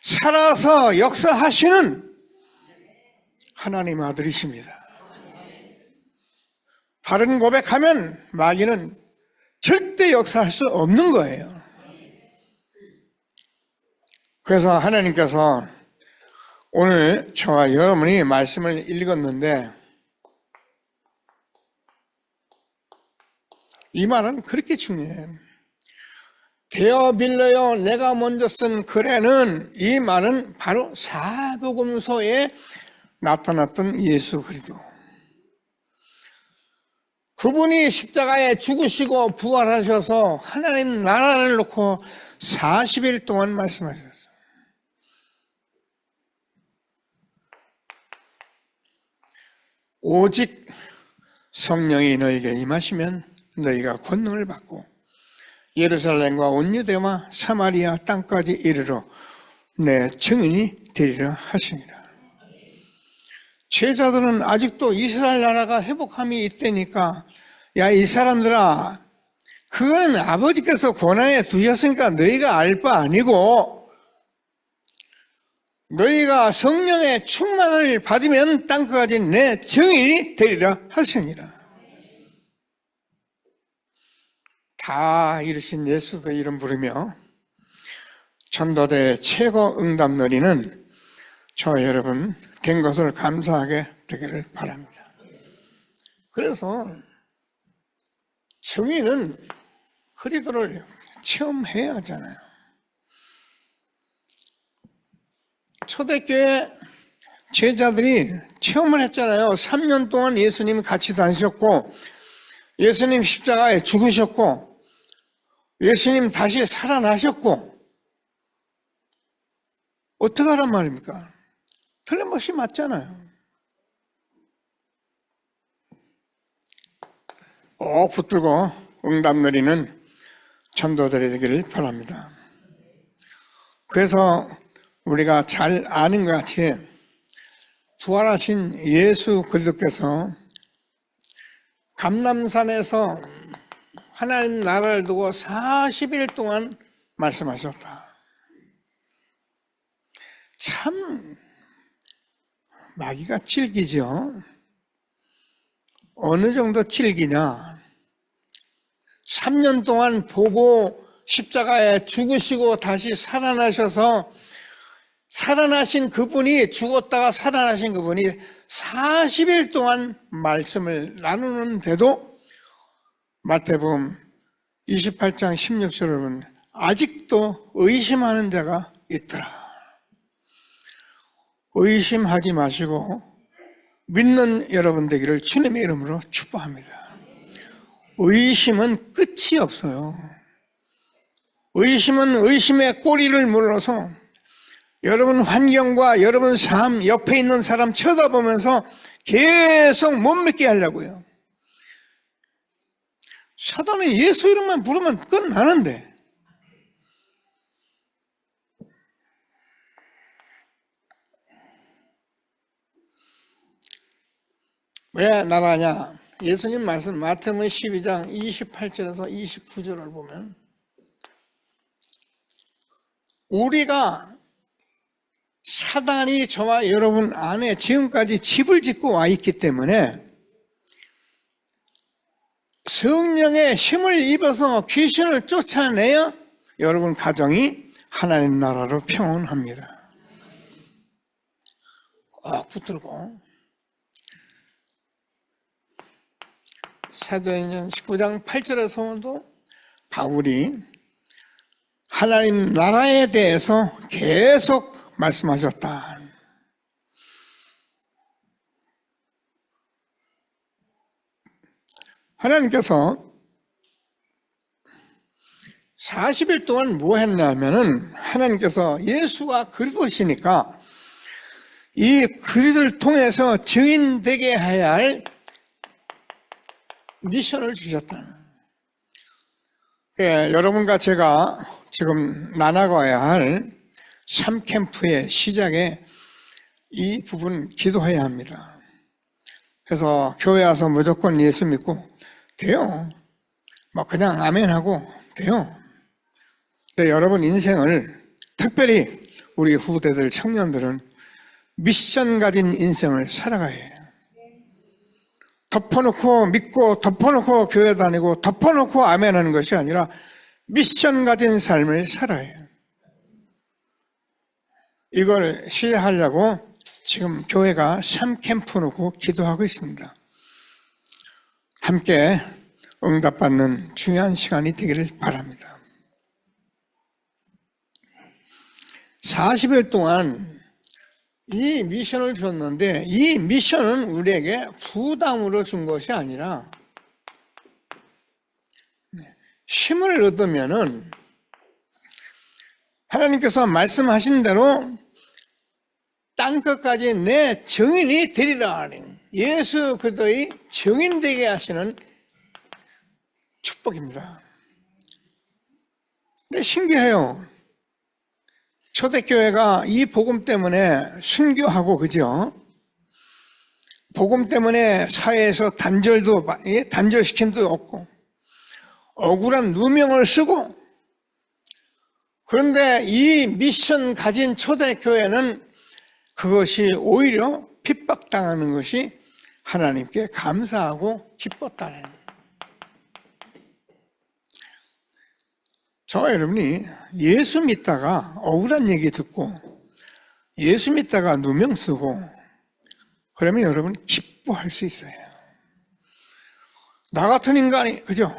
살아서 역사하시는 하나님 아들이십니다. 바른 고백하면 마귀는 절대 역사할 수 없는 거예요. 그래서 하나님께서 오늘 저와 여러분이 말씀을 읽었는데 이 말은 그렇게 중요해요. 되어 빌려요 내가 먼저 쓴 글에는, 이 말은 바로 사복음서에 나타났던 예수 그리스도, 그분이 십자가에 죽으시고 부활하셔서 하나님 나라를 놓고 40일 동안 말씀하셨어요. 오직 성령이 너에게 임하시면 너희가 권능을 받고 예루살렘과 온 유대와 사마리아 땅까지 이르러 내 증인이 되리라 하시니라. 제자들은 아직도 이스라엘 나라가 회복함이 있다니까, 야 이 사람들아, 그건 아버지께서 권한에 두셨으니까 너희가 알 바 아니고, 너희가 성령의 충만을 받으면 땅까지 내 증인이 되리라 하시니라. 다 이르신 예수도 이름 부르며 전도대 최고 응답놀이는 저와 여러분 된 것을 감사하게 되기를 바랍니다. 그래서 증인은 그리스도를 체험해야 하잖아요. 초대교회 제자들이 체험을 했잖아요. 3년 동안 예수님 같이 다니셨고, 예수님 십자가에 죽으셨고, 예수님 다시 살아나셨고, 어떻게 하란 말입니까? 틀림없이 맞잖아요. 꼭 붙들고 응답놀이는 전도들이 되기를 바랍니다. 그래서 우리가 잘 아는 것 같이 부활하신 예수 그리스도께서 감람산에서 하나님 나라를 두고 40일 동안 말씀하셨다. 참 마귀가 질기죠. 어느 정도 질기냐. 3년 동안 보고 십자가에 죽으시고 다시 살아나셔서, 살아나신 그분이, 죽었다가 살아나신 그분이 40일 동안 말씀을 나누는데도 마태복음 28장 16절을 보면 아직도 의심하는 자가 있더라. 의심하지 마시고 믿는 여러분 되기를 주님의 이름으로 축복합니다. 의심은 끝이 없어요. 의심은 의심의 꼬리를 물어서 여러분 환경과 여러분 삶, 옆에 있는 사람 쳐다보면서 계속 못 믿게 하려고요. 사단은 예수 이름만 부르면 끝나는데 왜 나가냐? 예수님 말씀 마태복음 12장 28절에서 29절을 보면 우리가 사단이 저와 여러분 안에 지금까지 집을 짓고 와 있기 때문에 성령의 힘을 입어서 귀신을 쫓아내야 여러분 가정이 하나님 나라로 평온합니다. 꼭 붙들고 사도행전 19장 8절에서도 바울이 하나님 나라에 대해서 계속 말씀하셨다. 하나님께서 40일 동안 뭐 했냐면은 하나님께서 예수가 그리스도시니까 이 그리스도를 통해서 증인되게 해야 할 미션을 주셨다. 여러분과 제가 지금 나아가야 할 3캠프의 시작에 이 부분 기도해야 합니다. 그래서 교회 와서 무조건 예수 믿고 돼요. 뭐 그냥 아멘하고 돼요. 근데 여러분 인생을 특별히 우리 후대들 청년들은 미션 가진 인생을 살아가야 해요. 덮어놓고 믿고 덮어놓고 교회 다니고 덮어놓고 아멘하는 것이 아니라 미션 가진 삶을 살아야 해요. 이걸 시작하려고 지금 교회가 3캠프 놓고 기도하고 있습니다. 함께 응답받는 중요한 시간이 되기를 바랍니다. 40일 동안 이 미션을 줬는데 이 미션은 우리에게 부담으로 준 것이 아니라 힘을 얻으면은 하나님께서 말씀하신 대로 땅 끝까지 내 증인이 되리라 하는 예수 그리스도의 증인되게 하시는 축복입니다. 근데 신기해요. 초대교회가 이 복음 때문에 순교하고 그죠? 복음 때문에 사회에서 단절시킨 도 없고 억울한 누명을 쓰고 그런데 이 미션 가진 초대교회는 그것이 오히려 핍박당하는 것이 하나님께 감사하고 기뻤다는 저와 여러분이 예수 믿다가 억울한 얘기 듣고 예수 믿다가 누명 쓰고 그러면 여러분 기뻐할 수 있어요. 나 같은 인간이 그죠?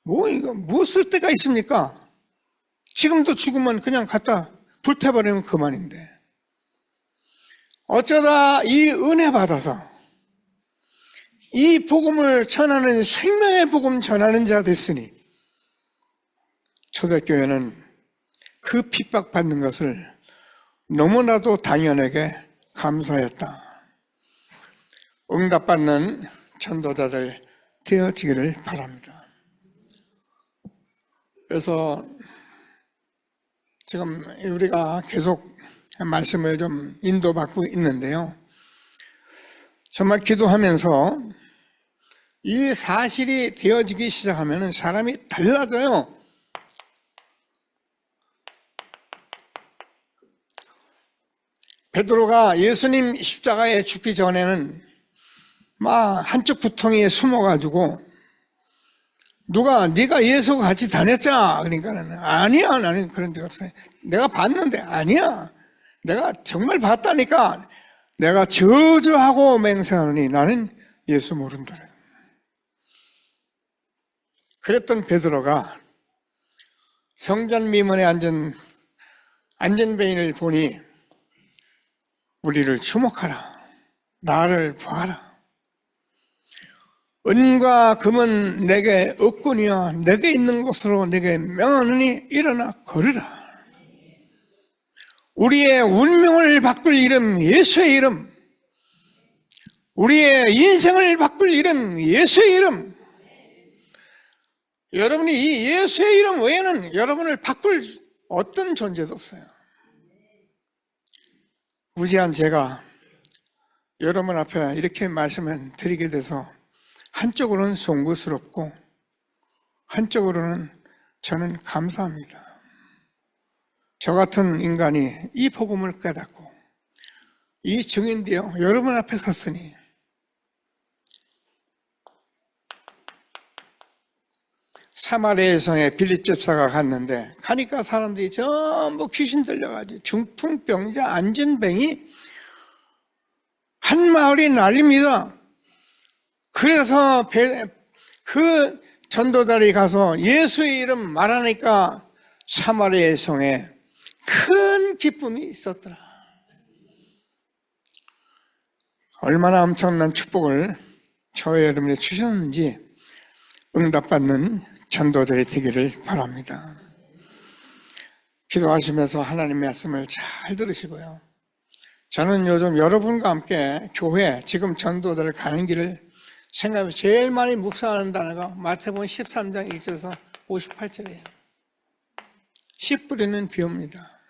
뭐 쓸 데가 있습니까? 지금도 죽으면 그냥 갖다 불태버리면 그만인데 어쩌다 이 은혜 받아서 이 복음을 전하는 생명의 복음 전하는 자 됐으니 초대교회는 그 핍박받는 것을 너무나도 당연하게 감사했다. 응답받는 전도자들 되어지기를 바랍니다. 그래서 지금 우리가 계속 말씀을 좀 인도받고 있는데요. 정말 기도하면서 이 사실이 되어지기 시작하면 사람이 달라져요. 베드로가 예수님 십자가에 죽기 전에는 막 한쪽 구덩이에 숨어가지고 누가 네가 예수가 같이 다녔잖아. 그러니까는 아니야 나는 그런 적 없어요. 내가 봤는데 아니야. 내가 정말 봤다니까 내가 저주하고 맹세하노니 나는 예수 모른다. 그랬던 베드로가 성전 미문에 앉은 안전뱅이를 보니 우리를 주목하라. 나를 보아라. 은과 금은 내게 없거니와 내게 있는 것으로 내게 명하느니 일어나 걸으라. 우리의 운명을 바꿀 이름 예수의 이름, 우리의 인생을 바꿀 이름 예수의 이름. 여러분이 이 예수의 이름 외에는 여러분을 바꿀 어떤 존재도 없어요. 무지한 제가 여러분 앞에 이렇게 말씀을 드리게 돼서 한쪽으로는 송구스럽고 한쪽으로는 저는 감사합니다. 저 같은 인간이 이 복음을 깨닫고 이 증인되어 여러분 앞에 섰으니 사마리아 성에 빌립 집사가 갔는데 가니까 사람들이 전부 귀신 들려가지고 중풍병자 안전뱅이 한 마을이 난립니다. 그래서 그 전도자들이 가서 예수의 이름 말하니까 사마리아 성에 큰 기쁨이 있었더라. 얼마나 엄청난 축복을 저와 여러분이 주셨는지 응답받는 전도자들이 되기를 바랍니다. 기도하시면서 하나님의 말씀을 잘 들으시고요. 저는 요즘 여러분과 함께 교회, 지금 전도자들 가는 길을 생각하면 제일 많이 묵상하는 단어가 마태복음 13장 1절에서 58절이에요. 씨 뿌리는 비옵니다.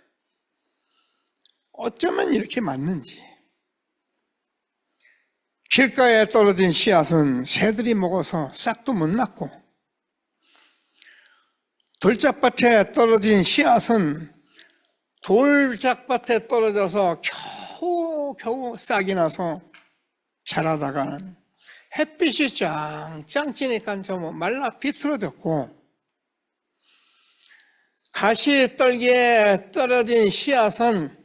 어쩌면 이렇게 맞는지. 길가에 떨어진 씨앗은 새들이 먹어서 싹도 못 났고, 돌짝밭에 떨어진 씨앗은 돌짝밭에 떨어져서 겨우 싹이 나서 자라다가는 햇빛이 짱짱 찌니까 좀 말라 비틀어졌고, 가시떨기에 떨어진 씨앗은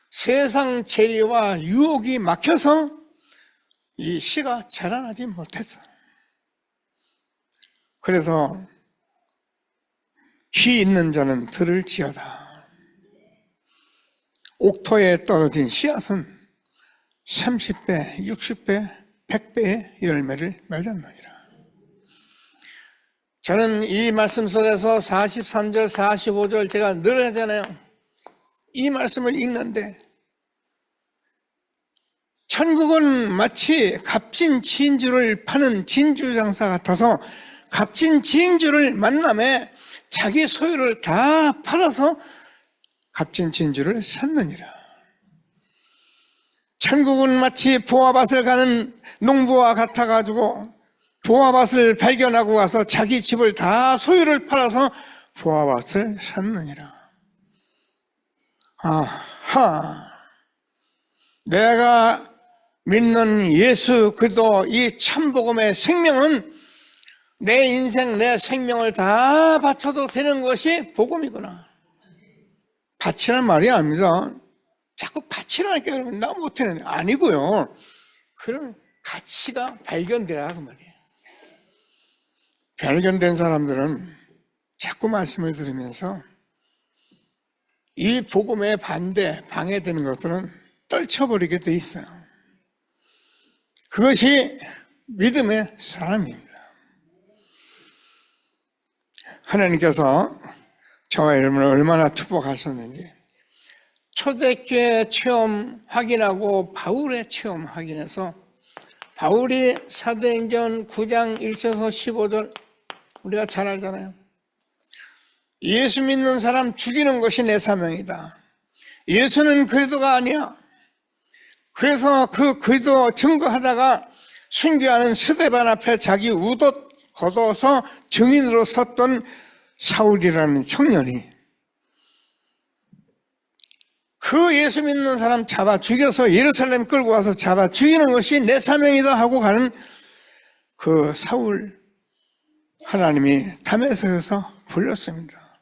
세상 재리와 유혹이 막혀서 이 씨가 자라나지 못했어. 그래서 귀 있는 자는 들을지어다. 옥토에 떨어진 씨앗은 30배, 60배, 100배의 열매를 맺었느니라. 저는 이 말씀 속에서 43절, 45절 제가 늘 하잖아요. 이 말씀을 읽는데 천국은 마치 값진 진주를 파는 진주장사 같아서 값진 진주를 만남에 자기 소유를 다 팔아서 값진 진주를 샀느니라. 천국은 마치 보아밭을 가는 농부와 같아가지고 보아밭을 발견하고 와서 자기 집을 다 소유를 팔아서 보아밭을 샀느니라. 아하, 내가 믿는 예수 그리스도 이 참복음의 생명은 내 인생, 내 생명을 다 바쳐도 되는 것이 복음이구나. 바치란 말이 아닙니다. 자꾸 바치라니까 여러분, 나 못하는 아니고요. 그런 가치가 발견되라 그 말이에요. 발견된 사람들은 자꾸 말씀을 들으면서 이 복음에 반대, 방해되는 것들은 떨쳐버리게 돼 있어요. 그것이 믿음의 사람입니다. 하나님께서 저와 여러분을 얼마나 축복하셨는지 초대교회 체험 확인하고 바울의 체험 확인해서 바울이 사도행전 9장 1절에서 15절 우리가 잘 알잖아요. 예수 믿는 사람 죽이는 것이 내 사명이다. 예수는 그리스도가 아니야. 그래서 그 그리스도 증거하다가 순교하는 스데반 앞에 자기 우옷 걷어서 증인으로 섰던 사울이라는 청년이 그 예수 믿는 사람 잡아 죽여서 예루살렘 끌고 와서 잡아 죽이는 것이 내 사명이다 하고 가는 그 사울, 하나님이 다메섹에서 불렀습니다.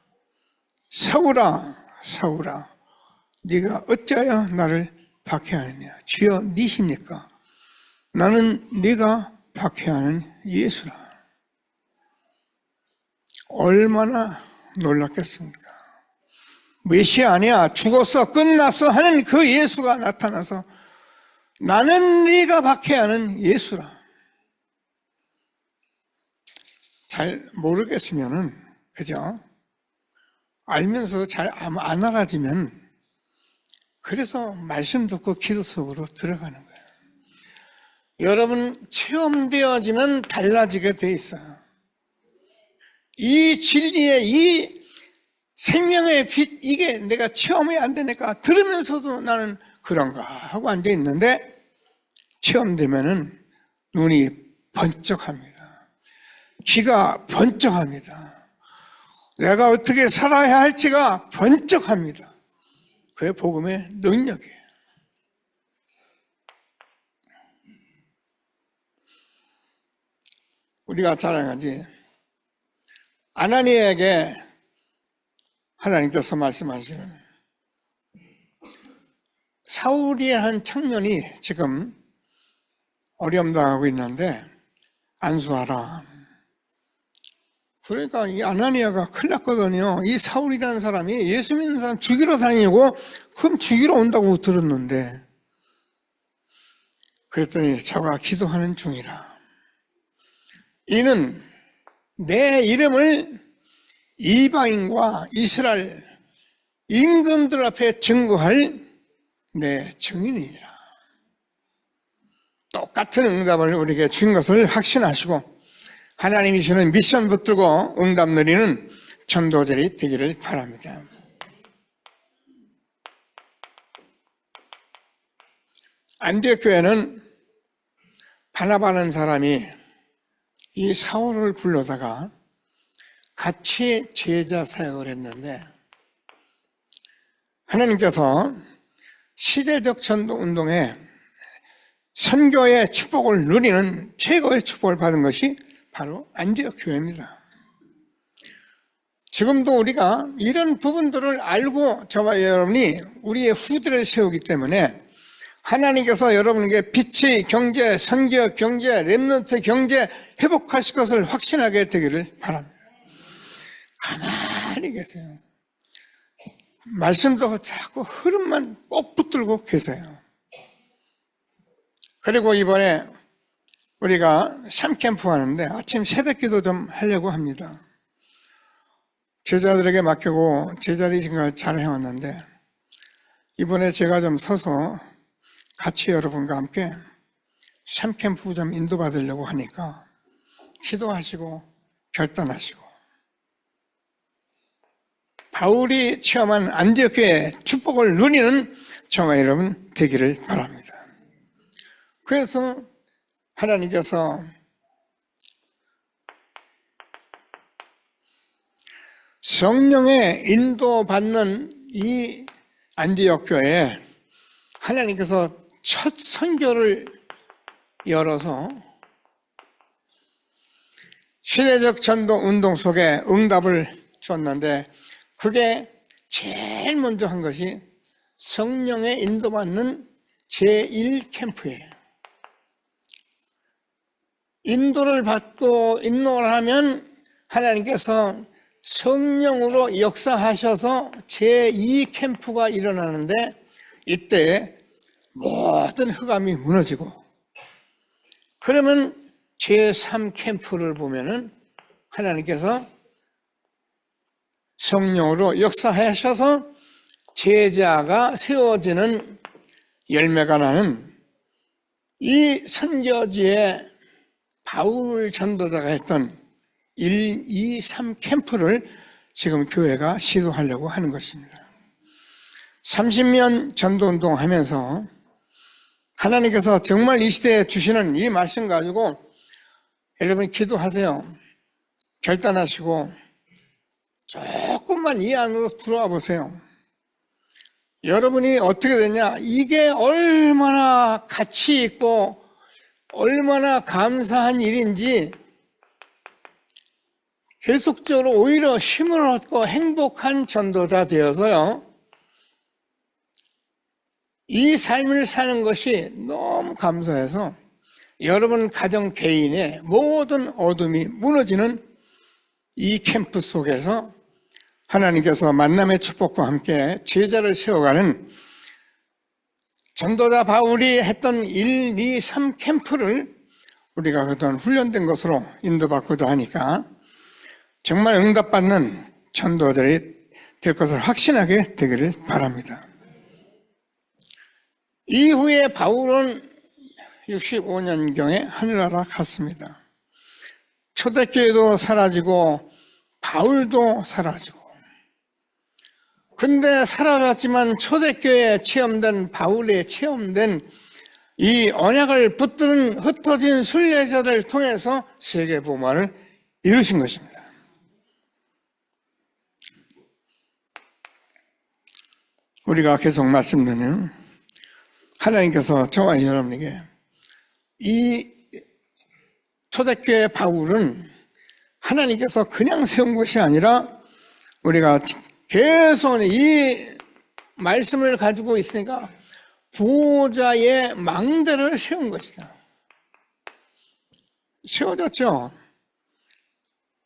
사울아, 사울아, 네가 어찌하여 나를 박해하느냐? 주여 니십니까? 나는 네가 박해하는 예수라. 얼마나 놀랐겠습니까? 메시아 아니야, 죽었어, 끝났어 하는 그 예수가 나타나서 나는 네가 박해야 하는 예수라. 잘 모르겠으면은, 그죠? 알면서 잘 안 알아지면, 그래서 말씀 듣고 기도 속으로 들어가는 거예요. 여러분, 체험되어지면 달라지게 돼 있어요. 이 진리의, 이 생명의 빛, 이게 내가 체험이 안 되니까 들으면서도 나는 그런가 하고 앉아 있는데, 체험되면은 눈이 번쩍합니다. 귀가 번쩍합니다. 내가 어떻게 살아야 할지가 번쩍합니다. 그게 복음의 능력이에요. 우리가 잘 알지, 아나니에게 하나님께서 말씀하시는, 사울이라는 청년이 지금 어려움 당하고 있는데 안수하라. 그러니까 이 아나니아가 큰일 났거든요. 이 사울이라는 사람이 예수 믿는 사람 죽이러 다니고 그럼 죽이러 온다고 들었는데, 그랬더니 저가 기도하는 중이라. 이는 내 이름을 이방인과 이스라엘 임금들 앞에 증거할 내 증인이니라. 똑같은 응답을 우리에게 준 것을 확신하시고 하나님이 주는 미션 붙들고 응답 누리는 전도자들이 되기를 바랍니다. 안디옥 교회는 바나바라는 사람이 이 사울을 불러다가 같이 제자 사역을 했는데, 하나님께서 시대적 전도 운동에 선교의 축복을 누리는 최고의 축복을 받은 것이 바로 안디옥 교회입니다. 지금도 우리가 이런 부분들을 알고 저와 여러분이 우리의 후대를 세우기 때문에 하나님께서 여러분에게 빛의 경제, 선교 경제, 렘넌트 경제 회복하실 것을 확신하게 되기를 바랍니다. 가만히 계세요. 말씀도 자꾸 흐름만 꼭 붙들고 계세요. 그리고 이번에 우리가 샴캠프 하는데 아침 새벽기도 좀 하려고 합니다. 제자들에게 맡기고 제자들이 지금 잘 해왔는데, 이번에 제가 좀 서서 같이 여러분과 함께 샴캠프 좀 인도받으려고 하니까 기도하시고 결단하시고, 바울이 체험한 안디옥 교회의 축복을 누리는 저와 여러분 되기를 바랍니다. 그래서 하나님께서 성령의 인도받는 이 안디옥 교회에 하나님께서 첫 선교를 열어서 시대적 전도 운동 속에 응답을 줬는데, 그게 제일 먼저 한 것이 성령의 인도받는 제1캠프예요. 인도를 받고 인도를 하면 하나님께서 성령으로 역사하셔서 제2캠프가 일어나는데, 이때 모든 흑암이 무너지고, 그러면 제3캠프를 보면은 하나님께서 성령으로 역사하셔서 제자가 세워지는 열매가 나는 이 선교지에 바울 전도자가 했던 1, 2, 3 캠프를 지금 교회가 시도하려고 하는 것입니다. 30년 전도운동 하면서 하나님께서 정말 이 시대에 주시는 이 말씀 가지고 여러분 기도하세요. 결단하시고 조금만 이 안으로 들어와 보세요. 여러분이 어떻게 되냐, 이게 얼마나 가치 있고 얼마나 감사한 일인지 계속적으로 오히려 힘을 얻고 행복한 전도자 되어서요, 이 삶을 사는 것이 너무 감사해서 여러분 가정 개인의 모든 어둠이 무너지는 이 캠프 속에서 하나님께서 만남의 축복과 함께 제자를 세워가는 전도자 바울이 했던 1, 2, 3 캠프를 우리가 그동안 훈련된 것으로 인도받고자 하니까 정말 응답받는 전도자들이 될 것을 확신하게 되기를 바랍니다. 이후에 바울은 65년경에 하늘나라 갔습니다. 초대교회도 사라지고 바울도 사라지고, 근데 사라졌지만 초대교회에 체험된 바울에 체험된 이 언약을 붙드는 흩어진 순례자들을 통해서 세계복음화를 이루신 것입니다. 우리가 계속 말씀드리는 하나님께서 저와 여러분에게 이 초대교회 바울은 하나님께서 그냥 세운 것이 아니라 우리가 계속 이 말씀을 가지고 있으니까 보호자의 망대를 세운 것이다. 세워졌죠.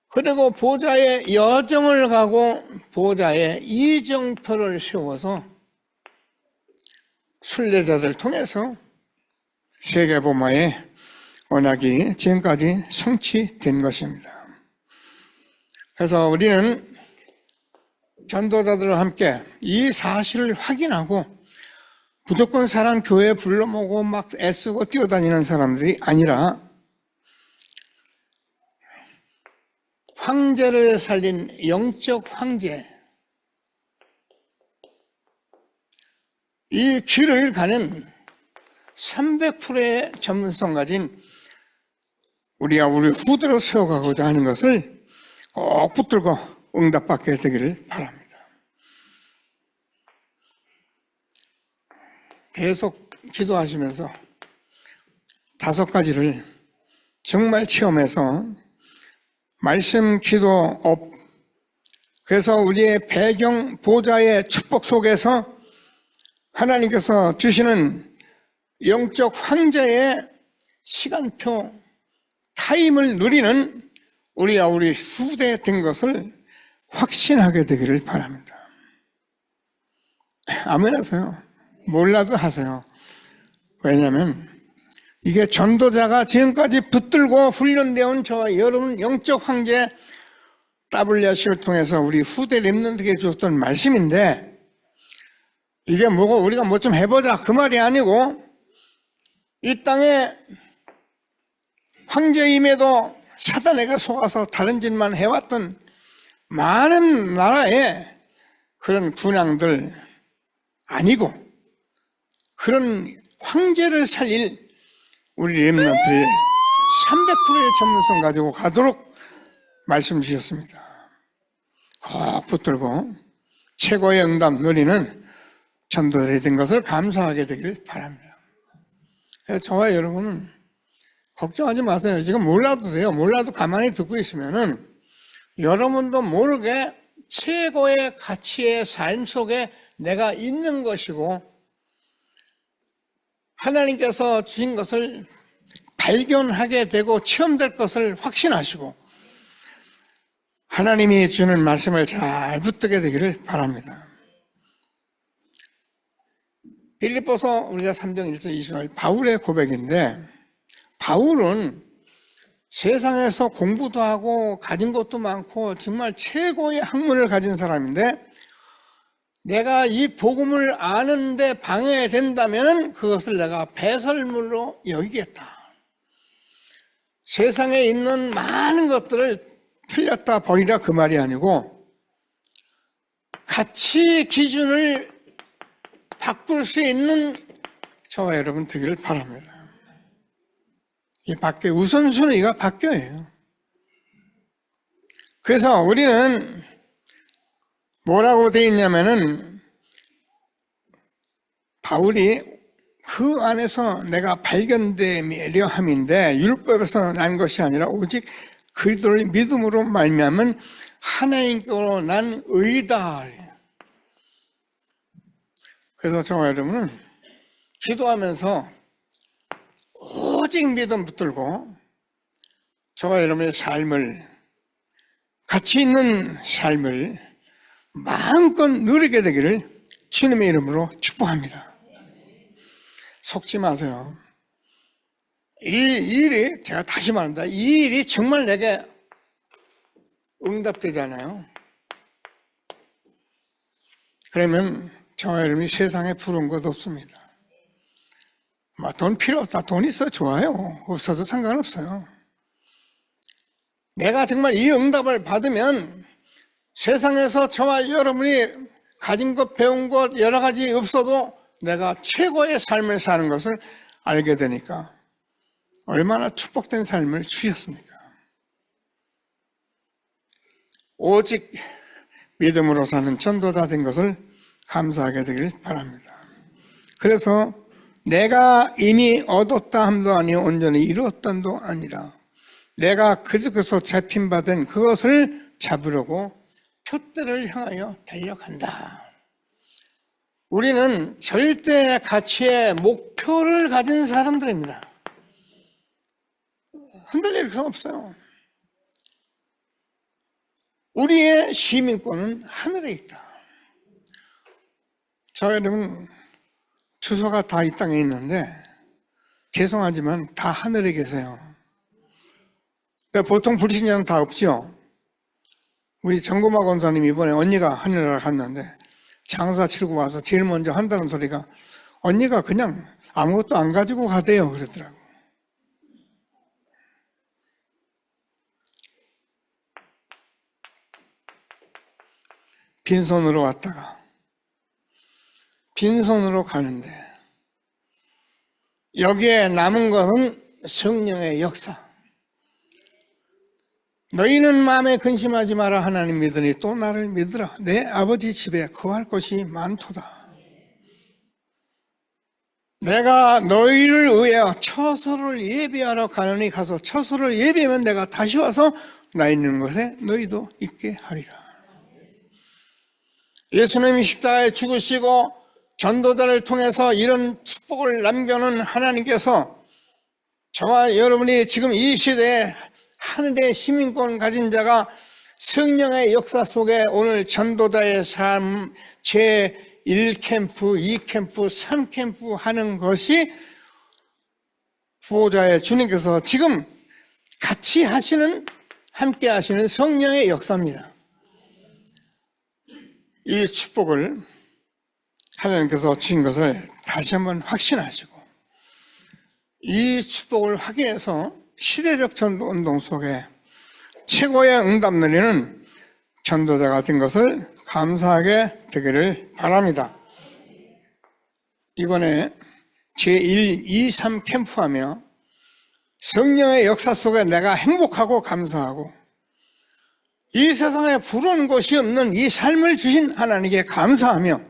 그리고 보호자의 여정을 가고 보호자의 이정표를 세워서 순례자들을 통해서 세계복음화의 언약이 지금까지 성취된 것입니다. 그래서 우리는 전도자들과 함께 이 사실을 확인하고 무조건 사람 교회에 불러 모으고 막 애쓰고 뛰어다니는 사람들이 아니라 황제를 살린 영적 황제, 이 길을 가는 300%의 전문성 가진 우리가 우리 후대로 세워가고자 하는 것을 꼭 붙들고 응답받게 되기를 바랍니다. 계속 기도하시면서 5가지를 정말 체험해서 말씀, 기도, 업, 그래서 우리의 배경 보좌의 축복 속에서 하나님께서 주시는 영적 황제의 시간표, 타임을 누리는 우리가 우리 후대 된 것을 확신하게 되기를 바랍니다. 아멘 하세요. 몰라도 하세요. 왜냐하면 이게 전도자가 지금까지 붙들고 훈련되어 온 저와 여러분 영적 황제 WRC를 통해서 우리 후대 렘넌트에게 주었던 말씀인데, 이게 뭐고 우리가 뭐 좀 해보자 그 말이 아니고, 이 땅에 황제임에도 사단에게 속아서 다른 짓만 해왔던 많은 나라의 그런 군왕들 아니고, 그런 황제를 살릴 우리 렘넌트의 300%의 전문성 가지고 가도록 말씀 주셨습니다. 꼭 붙들고 최고의 응답 누리는 전도자들이 된 것을 감사하게 되길 바랍니다. 그래서 저와 여러분은 걱정하지 마세요. 지금 몰라도 돼요. 몰라도 가만히 듣고 있으면은 여러분도 모르게 최고의 가치의 삶 속에 내가 있는 것이고, 하나님께서 주신 것을 발견하게 되고 체험될 것을 확신하시고 하나님이 주는 말씀을 잘 붙들게 되기를 바랍니다. 빌립보서 우리가 3장 1절 20절 바울의 고백인데, 바울은 세상에서 공부도 하고 가진 것도 많고 정말 최고의 학문을 가진 사람인데, 내가 이 복음을 아는데 방해된다면 그것을 내가 배설물로 여기겠다. 세상에 있는 많은 것들을 틀렸다 버리라 그 말이 아니고, 가치 기준을 바꿀 수 있는 저와 여러분 되기를 바랍니다. 이 밖에 우선순위가 바뀌어요. 그래서 우리는 뭐라고 되어 있냐면은, 바울이 그 안에서 내가 발견되려 함인데, 율법에서 난 것이 아니라 오직 그리스도를 믿음으로 말미암은 하나님께로 난 의다. 그래서 저와 여러분은 기도하면서 오직 믿음 붙들고 저와 여러분의 삶을 가치 있는 삶을 마음껏 누리게 되기를 주님의 이름으로 축복합니다. 속지 마세요. 이 일이, 제가 다시 말합니다. 이 일이 정말 내게 응답되잖아요. 그러면 저와 여러분이 세상에 부러운 것 없습니다. 돈 필요 없다. 돈 있어 좋아요. 없어도 상관없어요. 내가 정말 이 응답을 받으면 세상에서 저와 여러분이 가진 것, 배운 것 여러 가지 없어도 내가 최고의 삶을 사는 것을 알게 되니까 얼마나 축복된 삶을 주셨습니까? 오직 믿음으로 사는 전도자 된 것을 감사하게 되길 바랍니다. 그래서 내가 이미 얻었다 함도 아니요 온전히 이루었단도 아니라 내가 그것에서 잡힌받은 그것을 잡으려고 표대를 향하여 달려간다. 우리는 절대 가치의 목표를 가진 사람들입니다. 흔들릴 수 없어요. 우리의 시민권은 하늘에 있다. 저 여러분 주소가 다 이 땅에 있는데 죄송하지만 다 하늘에 계세요. 보통 불신자는 다 없죠. 우리 정구마 권사님 이번에 언니가 하늘나라 갔는데 장사 치르고 와서 제일 먼저 한다는 소리가 언니가 그냥 아무것도 안 가지고 가대요 그러더라고. 빈손으로 왔다가 빈손으로 가는데 여기에 남은 것은 성령의 역사. 너희는 마음에 근심하지 마라. 하나님 믿으니 또 나를 믿으라. 내 아버지 집에 거할 곳이 많도다. 내가 너희를 위하여 처소를 예비하러 가느니 가서 처소를 예비하면 내가 다시 와서 나 있는 곳에 너희도 있게 하리라. 예수님이 십자가에 죽으시고 전도자를 통해서 이런 축복을 남겨놓은 하나님께서 저와 여러분이 지금 이 시대에 하늘의 시민권 가진 자가 성령의 역사 속에 오늘 전도자의 삶 제1캠프, 2캠프, 3캠프 하는 것이 보호자의 주님께서 지금 같이 하시는, 함께 하시는 성령의 역사입니다. 이 축복을 하나님께서 주신 것을 다시 한번 확신하시고 이 축복을 확인해서 시대적 전도운동 속에 최고의 응답 누리는 전도자가 된 것을 감사하게 되기를 바랍니다. 이번에 제1, 2, 3 캠프하며 성령의 역사 속에 내가 행복하고 감사하고 이 세상에 부러운 것이 없는 이 삶을 주신 하나님께 감사하며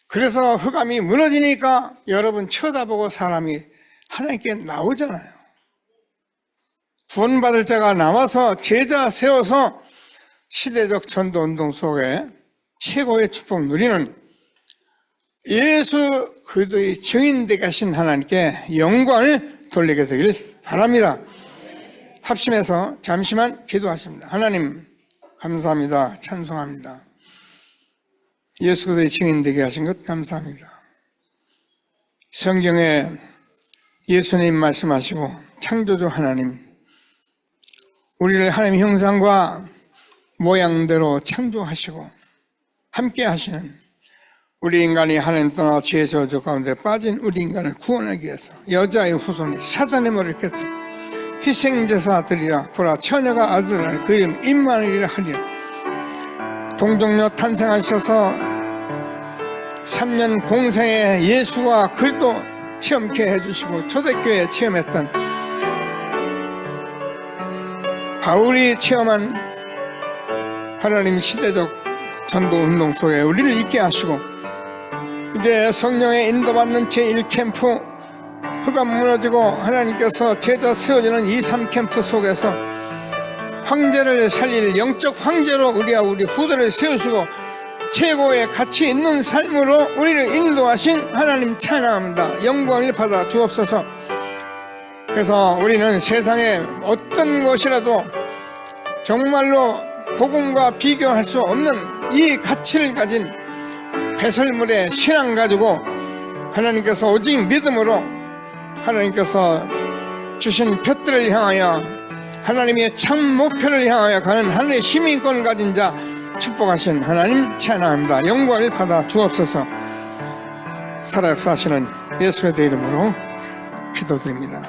그래서 흑암이 무너지니까 여러분 쳐다보고 사람이 하나님께 나오잖아요. 구원받을 자가 나와서 제자 세워서 시대적 전도운동 속에 최고의 축복 누리는 예수 그리스도의 증인되게 하신 하나님께 영광을 돌리게 되길 바랍니다. 합심해서 잠시만 기도하십니다. 하나님 감사합니다. 찬송합니다. 예수 그리스도의 증인되게 하신 것 감사합니다. 성경에 예수님 말씀하시고 창조주 하나님 우리를 하나님의 형상과 모양대로 창조하시고 함께 하시는 우리 인간이 하나님 떠나 죄의 저주 가운데 빠진 우리 인간을 구원하기 위해서 여자의 후손이 사단의 머리를 깨뜨리고 희생제사 드리라. 보라 처녀가 아들을 낳으니 그 이름 임마누엘이라 하리라. 동정녀 탄생하셔서 3년 공생에 예수와 그리스도 체험케 해주시고 초대교회에 체험했던 바울이 체험한 하나님 시대적 전도운동 속에 우리를 있게 하시고 이제 성령의 인도받는 제1캠프 흑암 무너지고 하나님께서 제자 세워지는 2, 3캠프 속에서 황제를 살릴 영적 황제로 우리와 우리 후대를 세우시고 최고의 가치 있는 삶으로 우리를 인도하신 하나님 찬양합니다. 영광을 받아 주옵소서. 그래서 우리는 세상에 어떤 것이라도 정말로 복음과 비교할 수 없는 이 가치를 가진 배설물의 신앙 가지고 하나님께서 오직 믿음으로 하나님께서 주신 볕들을 향하여 하나님의 참 목표를 향하여 가는 하늘의 시민권을 가진 자 축복하신 하나님 찬양합니다. 영광을 받아 주옵소서. 살아 역사하시는 예수의 이름으로 기도드립니다.